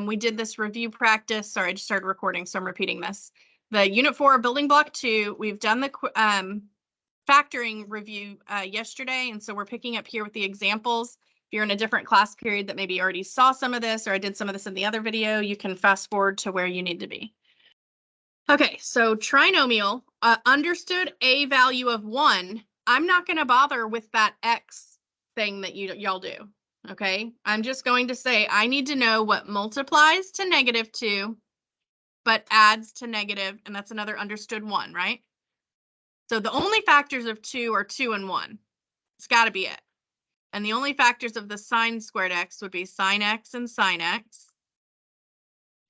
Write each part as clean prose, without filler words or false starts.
we did this review practice. Sorry, I just started recording, so I'm repeating this. The Unit 4 Building Block 2, we've done the factoring review yesterday, and so we're picking up here with the examples. If you're in a different class period that maybe already saw some of this, or I did some of this in the other video, you can fast forward to where you need to be. Okay, so trinomial, understood a value of 1. I'm not going to bother with that x thing that y'all do, okay? I'm just going to say I need to know what multiplies to -2, but adds to negative, and that's another understood 1, right? So the only factors of 2 are 2 and 1. It's got to be it. And the only factors of the sine squared x would be sine x and sine x.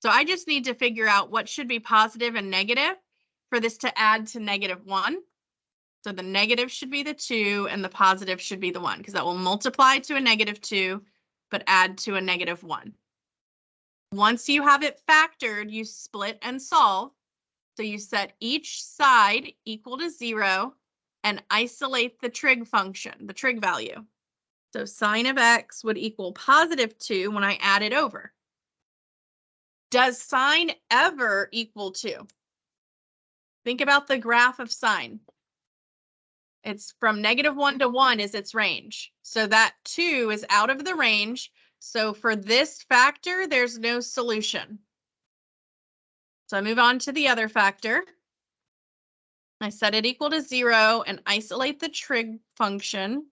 So I just need to figure out what should be positive and negative for this to add to -1. So the negative should be the 2 and the positive should be the 1, because that will multiply to a -2, but add to a -1. Once you have it factored, you split and solve. So you set each side equal to 0 and isolate the trig function, the trig value. So sine of x would equal +2 when I add it over. Does sine ever equal 2? Think about the graph of sine. It's from -1 to 1 is its range. So that 2 is out of the range. So for this factor, there's no solution. So I move on to the other factor. I set it equal to 0 and isolate the trig function.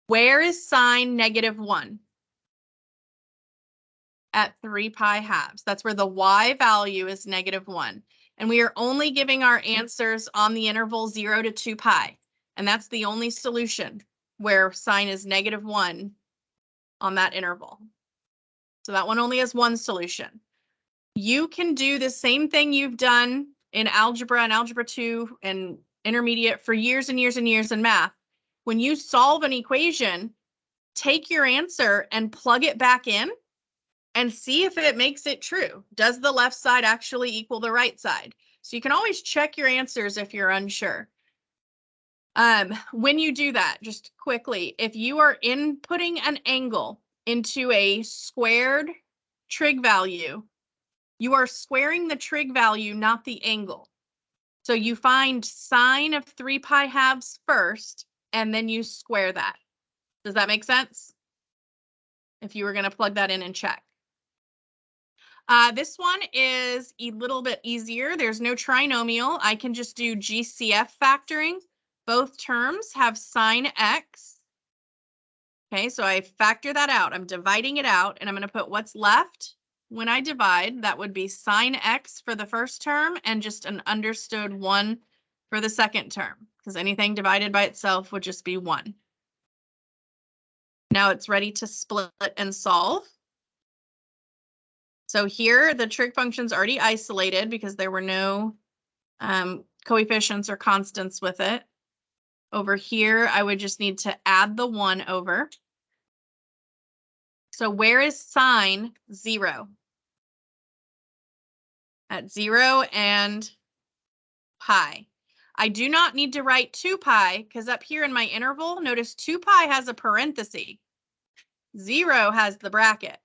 Where is sine -1? At 3 pi halves. That's where the y value is -1. And we are only giving our answers on the interval 0 to 2 pi. And that's the only solution where sine is -1 on that interval. So that one only has one solution. You can do the same thing you've done in algebra and algebra 2 and intermediate for years and years and years in math. When you solve an equation, take your answer and plug it back in and see if it makes it true. Does the left side actually equal the right side? So you can always check your answers if you're unsure. When you do that, just quickly, if you are inputting an angle into a squared trig value, you are squaring the trig value, not the angle. So you find sine of 3 pi halves first, and then you square that. Does that make sense? If you were going to plug that in and check. This one is a little bit easier. There's no trinomial. I can just do GCF factoring. Both terms have sine x. Okay, so I factor that out. I'm dividing it out, and I'm going to put what's left when I divide. That would be sine x for the first term and just an understood 1 for the second term, because anything divided by itself would just be 1. Now it's ready to split and solve. So here the trig function's already isolated because there were no coefficients or constants with it. Over here, I would just need to add the 1 over. So where is sine 0? At 0 and pi. I do not need to write 2 pi because up here in my interval, notice 2 pi has a parenthesis. 0 has the bracket.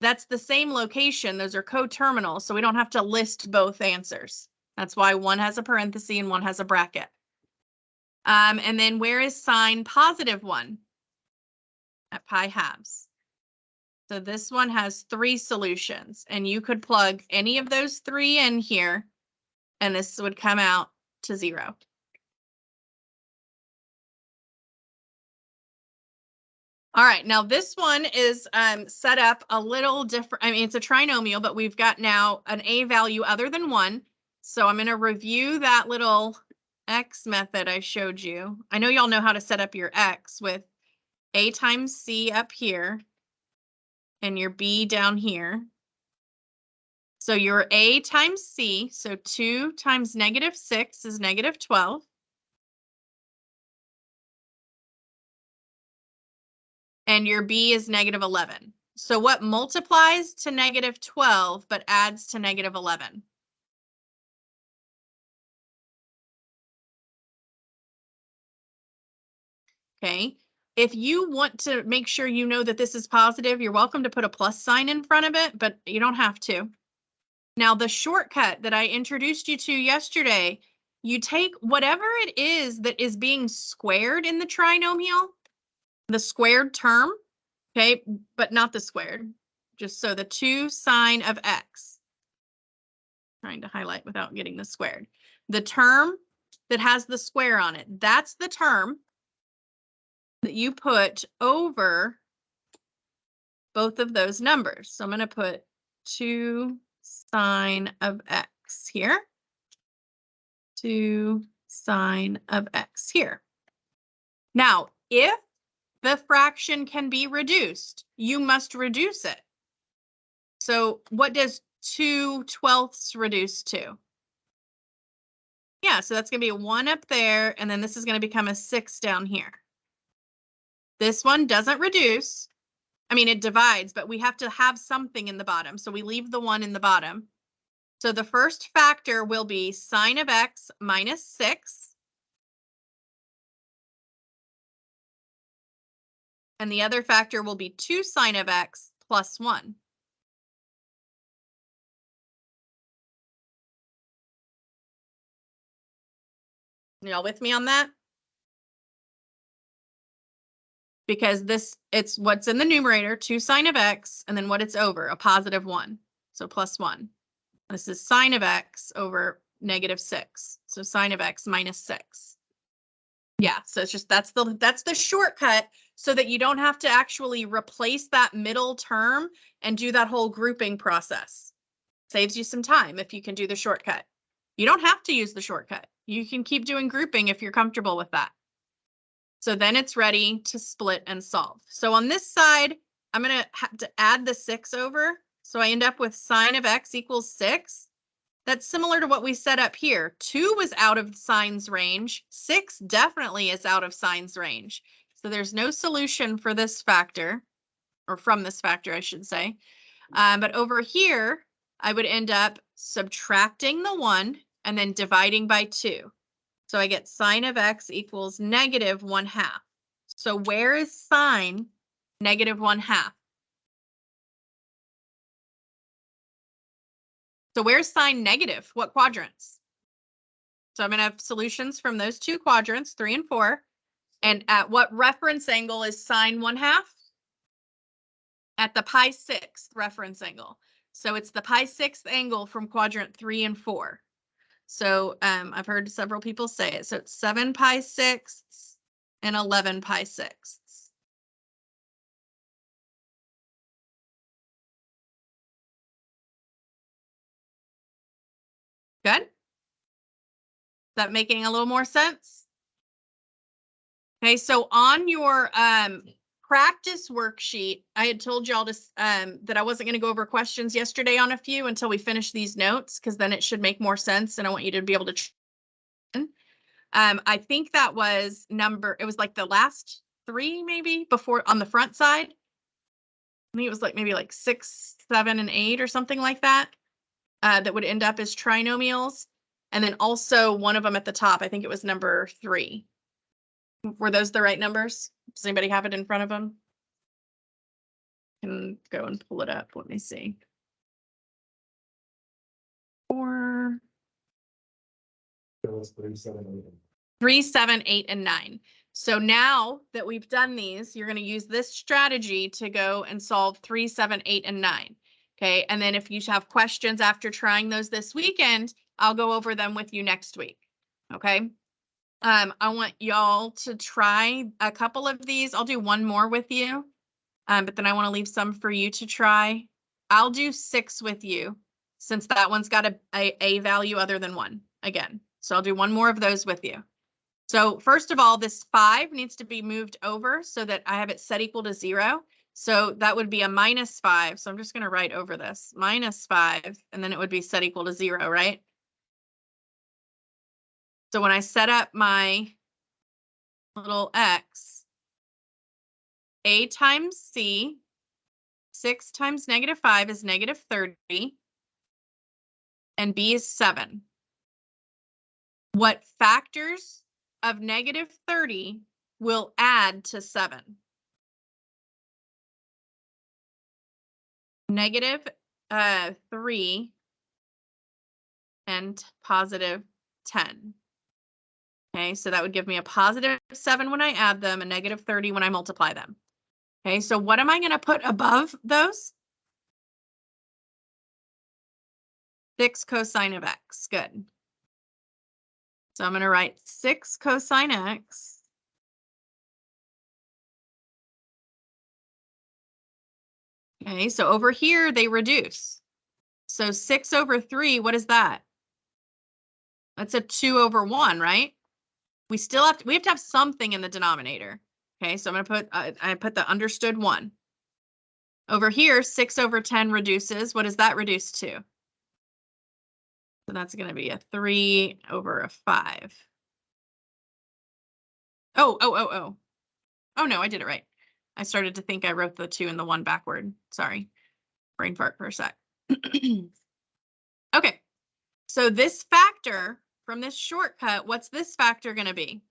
That's the same location. Those are coterminal, so we don't have to list both answers. That's why one has a parenthesis and one has a bracket. And then where is sine +1? At pi halves. So this one has 3 solutions, and you could plug any of those 3 in here, and this would come out to 0. All right, now this one is set up a little different. I mean, it's a trinomial, but we've got now an a value other than 1. So I'm going to review that little x method I showed you. I know y'all know how to set up your x with a times c up here and your b down here. So your a times c, so 2 times -6 is -12. And your b is -11. So what multiplies to -12 but adds to -11? Okay, if you want to make sure you know that this is positive, you're welcome to put a plus sign in front of it, but you don't have to. Now, the shortcut that I introduced you to yesterday, you take whatever it is that is being squared in the trinomial, the squared term, okay, but not the squared, just so the 2 sine of x. Trying to highlight without getting the squared. The term that has the square on it, that's the term that you put over both of those numbers. So I'm going to put 2 sine of x here, 2 sine of x here. Now, if the fraction can be reduced, you must reduce it. So what does 2/12 reduce to? Yeah, so that's going to be a 1 up there, and then this is going to become a 6 down here. This one doesn't reduce. I mean, it divides, but we have to have something in the bottom, so we leave the 1 in the bottom. So the first factor will be sine of x minus 6. And the other factor will be 2 sine of x plus 1. Y'all with me on that? Because it's what's in the numerator, 2 sine of x, and then what it's over, a positive 1. So plus 1. This is sine of x over negative 6. So sine of x minus 6. Yeah, so it's just that's the shortcut so that you don't have to actually replace that middle term and do that whole grouping process. Saves you some time if you can do the shortcut. You don't have to use the shortcut. You can keep doing grouping if you're comfortable with that. So then it's ready to split and solve. So on this side, I'm going to have to add the 6 over. So I end up with sine of x equals 6. That's similar to what we set up here. 2 was out of sine's range. 6 definitely is out of sine's range. So there's no solution for this factor, or from this factor, I should say. But over here, I would end up subtracting the 1 and then dividing by 2. So I get sine of x equals negative 1/2. So where is sine negative 1/2? So where's sine negative? What quadrants? So I'm going to have solutions from those 2 quadrants, 3 and 4. And at what reference angle is sine 1/2? At the pi 6th reference angle. So it's the pi 6th angle from quadrant 3 and 4. So I've heard several people say it. So it's 7 pi 6ths and 11 pi 6ths. Good? Is that making a little more sense? Okay, so on your practice worksheet, I had told y'all to that I wasn't going to go over questions yesterday on a few until we finish these notes, because then it should make more sense, and I want you to be able to. I think that was it was like the last 3 maybe before on the front side. I think it was like maybe like 6, 7, and 8 or something like that. That would end up as trinomials, and then also one of them at the top. I think it was number 3. Were those the right numbers? Does anybody have it in front of them? I can go and pull it up. Let me see. 4. 3, 7, 8, and 9. So now that we've done these, you're going to use this strategy to go and solve 3, 7, 8, and 9. Okay, and then if you have questions after trying those this weekend, I'll go over them with you next week. Okay. I want y'all to try a couple of these. I'll do one more with you, but then I want to leave some for you to try. I'll do 6 with you since that one's got a value other than 1 again. So I'll do one more of those with you. So first of all, this 5 needs to be moved over so that I have it set equal to 0. So that would be a -5. So I'm just going to write over this -5, and then it would be set equal to 0, right? So when I set up my little x, a times c, 6 times -5 is -30, and b is 7. What factors of -30 will add to 7. Negative 3 and positive 10. Okay, so that would give me a positive 7 when I add them, a negative 30 when I multiply them. Okay, so what am I going to put above those? 6 cosine of x. Good. So I'm going to write 6 cosine x. Okay, so over here they reduce. So 6 over 3, what is that? That's a 2 over 1, right? We have to have something in the denominator. Okay, so I'm going to put, I put the understood 1. Over here, 6 over 10 reduces. What does that reduce to? So that's going to be a 3 over a 5. Oh, no, I did it right. I started to think I wrote the 2 and the 1 backward. Sorry. Brain fart for a sec. Okay, so this factor from this shortcut, what's this factor going to be?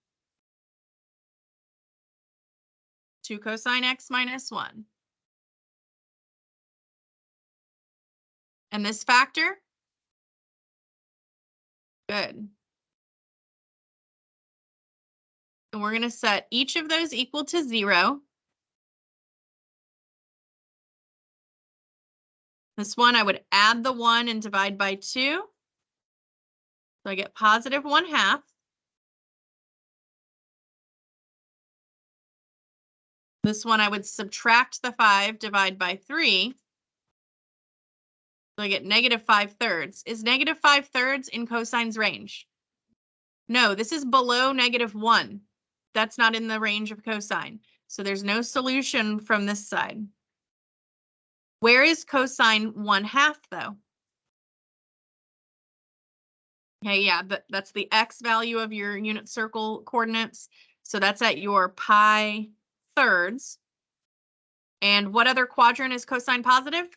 2 cosine x minus 1. And this factor? Good. And we're going to set each of those equal to 0. This one, I would add the 1 and divide by 2. So I get positive 1/2. This one, I would subtract the 5, divide by 3. So I get negative 5/3. Is negative 5/3 in cosine's range? No, this is below negative 1. That's not in the range of cosine. So there's no solution from this side. Where is cosine 1/2 though? Okay, yeah, that's the x value of your unit circle coordinates. So that's at your pi thirds. And what other quadrant is cosine positive?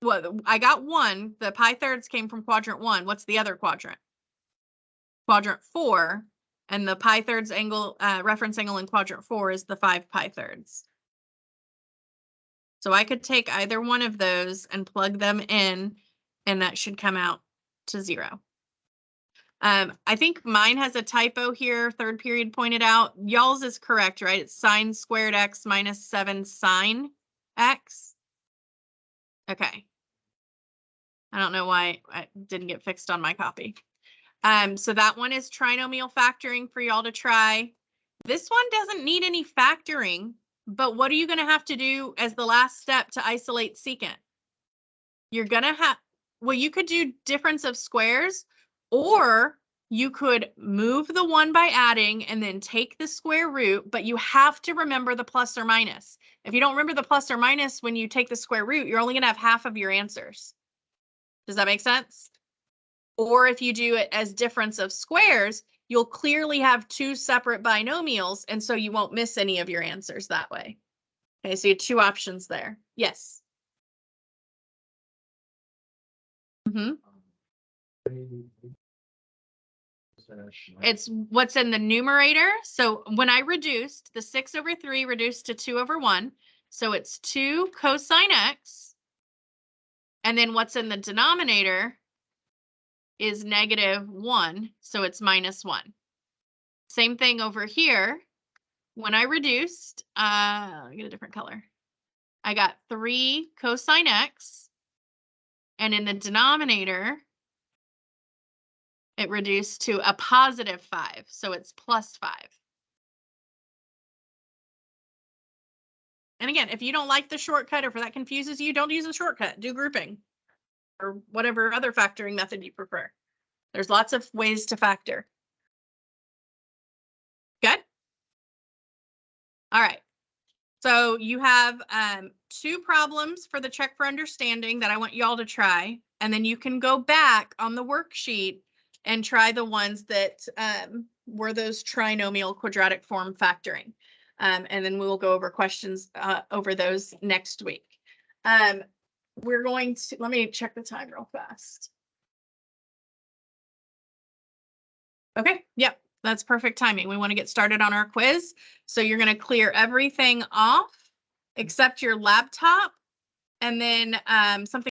Well, I got 1. The pi thirds came from quadrant 1. What's the other quadrant? Quadrant 4. And the pi thirds angle, reference angle in quadrant 4 is the 5 pi thirds. So I could take either one of those and plug them in, and that should come out to 0. I think mine has a typo here, third period pointed out. Y'all's is correct, right? It's sine squared x minus 7 sine x. Okay. I don't know why it didn't get fixed on my copy. So that one is trinomial factoring for y'all to try. This one doesn't need any factoring, but what are you going to have to do as the last step to isolate secant? You're going to have, well, you could do difference of squares, or you could move the 1 by adding and then take the square root, but you have to remember the plus or minus. If you don't remember the plus or minus when you take the square root, you're only going to have half of your answers. Does that make sense? Or if you do it as difference of squares, you'll clearly have 2 separate binomials, and so you won't miss any of your answers that way. Okay, so you have 2 options there. Yes. It's what's in the numerator. So when I reduced, the 6 over 3 reduced to 2 over 1. So it's 2 cosine x. And then what's in the denominator is negative 1. So it's minus 1. Same thing over here. When I reduced, I'll get a different color. I got 3 cosine x. And in the denominator, it reduced to a positive 5. So it's plus 5. And again, if you don't like the shortcut, or if that confuses you, don't use a shortcut. Do grouping or whatever other factoring method you prefer. There's lots of ways to factor. Good? All right. So you have 2 problems for the check for understanding that I want y'all to try. And then you can go back on the worksheet and try the ones that were those trinomial quadratic form factoring. And then we'll go over questions over those next week. We're going to, let me check the time real fast. Okay, yep, That's perfect timing. We want to get started on our quiz. So you're going to clear everything off except your laptop. And then something